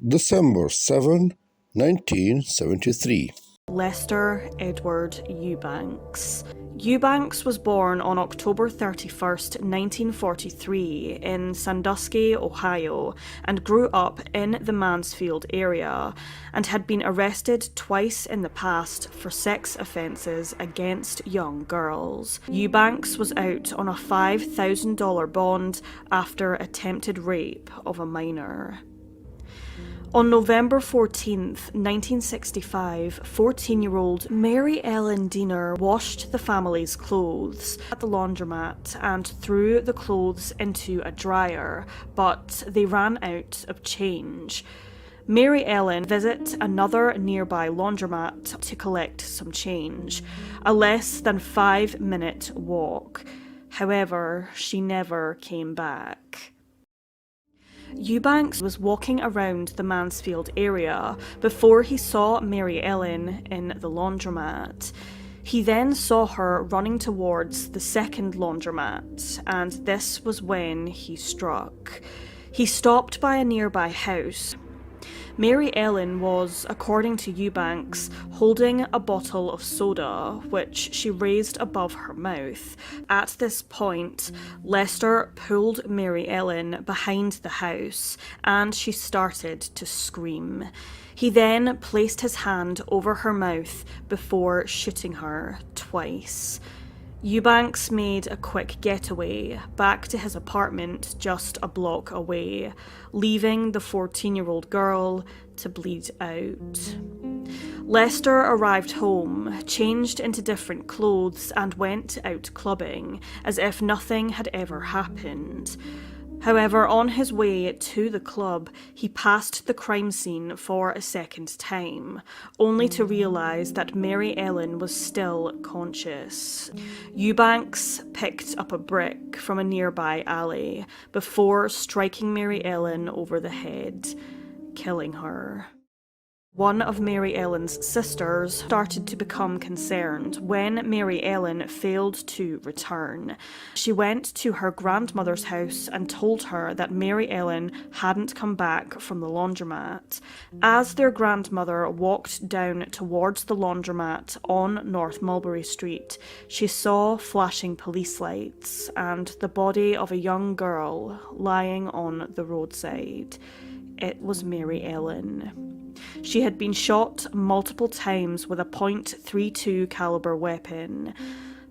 December 7, 1973. Lester Edward Eubanks. Eubanks was born on October 31st, 1943 in Sandusky, Ohio, and grew up in the Mansfield area, and had been arrested twice in the past for sex offences against young girls. Eubanks was out on a $5,000 bond after attempted rape of a minor. On November 14th, 1965, 14-year-old Mary Ellen Diener washed the family's clothes at the laundromat and threw the clothes into a dryer, but they ran out of change. Mary Ellen visited another nearby laundromat to collect some change, a less than 5-minute walk. However, she never came back. Eubanks was walking around the Mansfield area before he saw Mary Ellen in the laundromat. He then saw her running towards the second laundromat, and this was when he struck. He stopped by a nearby house. Mary Ellen was, according to Eubanks, holding a bottle of soda, which she raised above her mouth. At this point, Lester pulled Mary Ellen behind the house, and she started to scream. He then placed his hand over her mouth before shooting her twice. Eubanks made a quick getaway back to his apartment just a block away, leaving the 14-year-old girl to bleed out. Lester arrived home, changed into different clothes, and went out clubbing as if nothing had ever happened. However, on his way to the club, he passed the crime scene for a second time, only to realise that Mary Ellen was still conscious. Eubanks picked up a brick from a nearby alley before striking Mary Ellen over the head, killing her. One of Mary Ellen's sisters started to become concerned when Mary Ellen failed to return. She went to her grandmother's house and told her that Mary Ellen hadn't come back from the laundromat. As their grandmother walked down towards the laundromat on North Mulberry Street, she saw flashing police lights and the body of a young girl lying on the roadside. It was Mary Ellen. She had been shot multiple times with a .32 caliber weapon.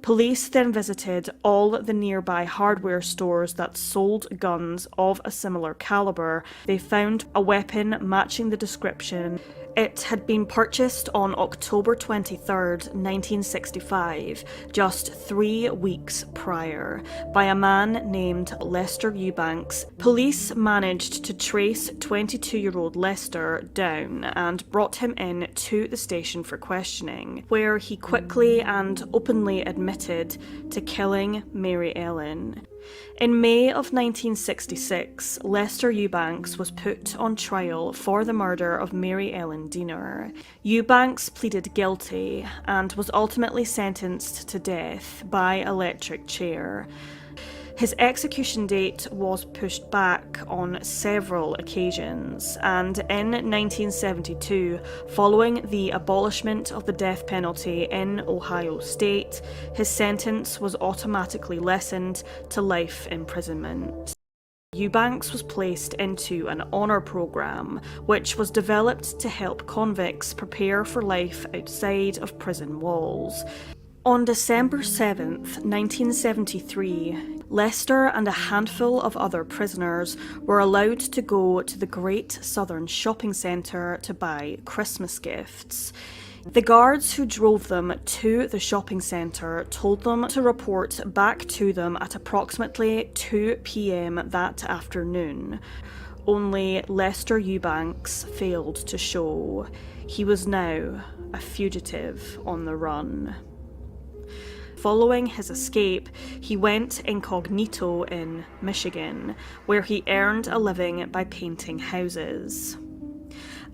Police then visited all the nearby hardware stores that sold guns of a similar caliber. They found a weapon matching the description. It had been purchased on October 23rd, 1965, just 3 weeks prior, by a man named Lester Eubanks. Police managed to trace 22-year-old Lester down and brought him in to the station for questioning, where he quickly and openly admitted to killing Mary Ellen. In May of 1966, Lester Eubanks was put on trial for the murder of Mary Ellen Diener. Eubanks pleaded guilty and was ultimately sentenced to death by electric chair. His execution date was pushed back on several occasions, and in 1972, following the abolishment of the death penalty in Ohio State, his sentence was automatically lessened to life imprisonment. Eubanks was placed into an honour programme, which was developed to help convicts prepare for life outside of prison walls. On December 7th, 1973, Lester and a handful of other prisoners were allowed to go to the Great Southern Shopping Centre to buy Christmas gifts. The guards who drove them to the shopping centre told them to report back to them at approximately 2 p.m. that afternoon. Only Lester Eubanks failed to show. He was now a fugitive on the run. Following his escape, he went incognito in Michigan, where he earned a living by painting houses.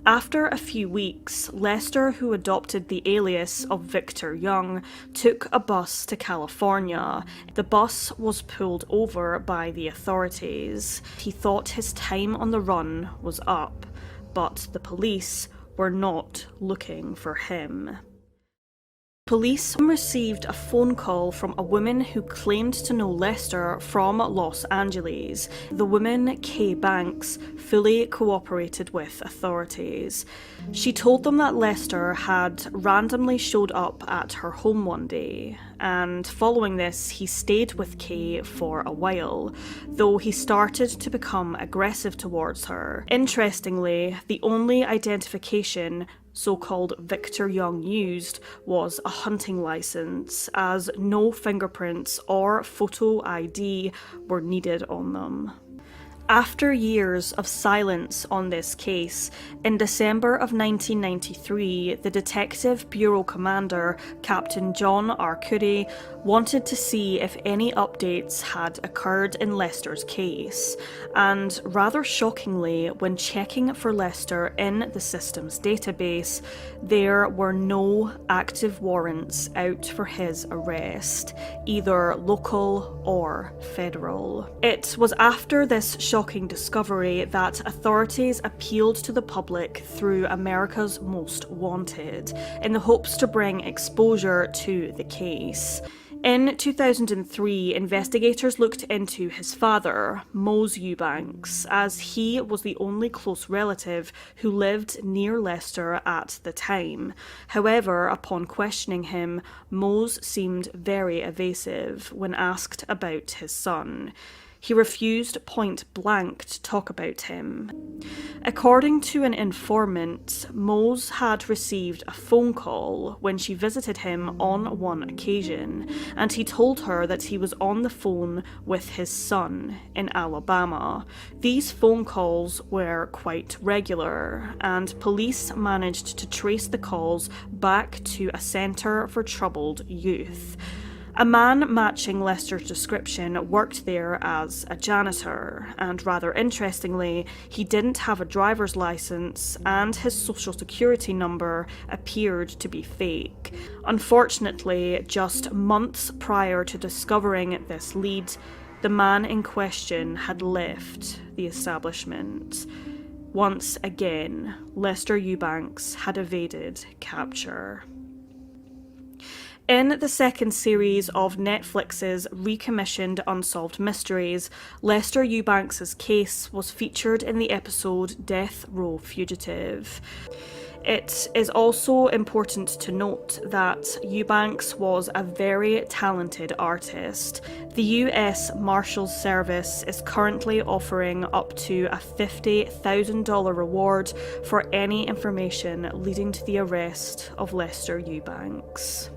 After a few weeks, Lester, who adopted the alias of Victor Young, took a bus to California. The bus was pulled over by the authorities. He thought his time on the run was up, but the police were not looking for him. Police received a phone call from a woman who claimed to know Lester from Los Angeles. The woman, Eubanks, fully cooperated with authorities. She told them that Lester had randomly showed up at her home one day, and following this, he stayed with Kay for a while, though he started to become aggressive towards her. Interestingly, the only identification so-called Victor Young used was a hunting license, as no fingerprints or photo ID were needed on them. After years of silence on this case, in December of 1993, the Detective Bureau Commander, Captain John Arcudi, wanted to see if any updates had occurred in Lester's case, and rather shockingly, when checking for Lester in the system's database, there were no active warrants out for his arrest, either local or federal. It was after this shocking discovery that authorities appealed to the public through America's Most Wanted, in the hopes to bring exposure to the case. In 2003, investigators looked into his father, Mose Eubanks, as he was the only close relative who lived near Lester at the time. However, upon questioning him, Mose seemed very evasive when asked about his son. He refused point blank to talk about him. According to an informant, Mose had received a phone call when she visited him on one occasion, and he told her that he was on the phone with his son in Alabama. These phone calls were quite regular, and police managed to trace the calls back to a centre for troubled youth. A man matching Lester's description worked there as a janitor, and rather interestingly, he didn't have a driver's license and his social security number appeared to be fake. Unfortunately, just months prior to discovering this lead, the man in question had left the establishment. Once again, Lester Eubanks had evaded capture. In the second series of Netflix's recommissioned Unsolved Mysteries, Lester Eubanks' case was featured in the episode Death Row Fugitive. It is also important to note that Eubanks was a very talented artist. The US Marshals Service is currently offering up to a $50,000 reward for any information leading to the arrest of Lester Eubanks.